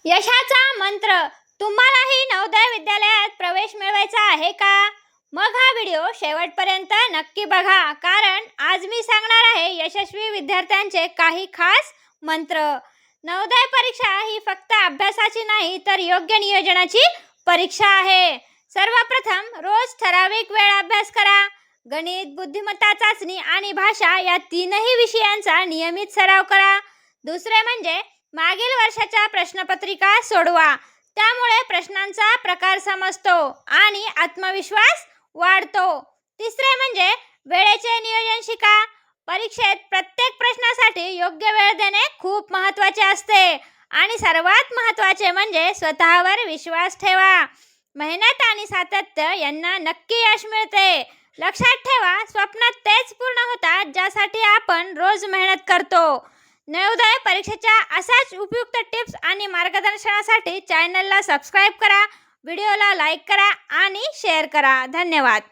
यशाचा मंत्र. तुम्हालाही नवोदय विद्यालयात प्रवेश मिळवायचा आहे का? मग हा व्हिडिओ शेवटपर्यंत नक्की बघा, कारण आज मी सांगणार आहे यशस्वी विद्यार्थ्यांचे काही खास मंत्र. नवोदय परीक्षा ही फक्त अभ्यासाची नाही, तर योग्य नियोजनाची परीक्षा आहे. सर्वप्रथम रोज ठराविक वेळ अभ्यास करा. गणित, बुद्धिमत्ता चाचणी आणि भाषा या तीनही विषयांचा नियमित सराव करा. दुसरे म्हणजे मागील वर्षाच्या प्रश्नपत्रिका सोडवा. त्यामुळे प्रश्नांचा प्रकार समजतो आणि आत्मविश्वास वाढतो. तिसरे म्हणजे वेळेचे नियोजन शिका. परीक्षेत प्रत्येक प्रश्नासाठी योग्य वेळ देणे खूप महत्त्वाचे असते. आणि सर्वात महत्त्वाचे म्हणजे स्वतःवर विश्वास ठेवा. मेहनत आणि सातत्य यांना नक्की यश मिळते. लक्षात ठेवा, स्वप्न तेच पूर्ण होतात ज्यासाठी आपण रोज मेहनत करतो. नवोदय परीक्षेच्या अशाच उपयुक्त टिप्स आणि मार्गदर्शनासाठी चॅनलला सबस्क्राईब करा, व्हिडिओला लाईक करा आणि शेअर करा. धन्यवाद.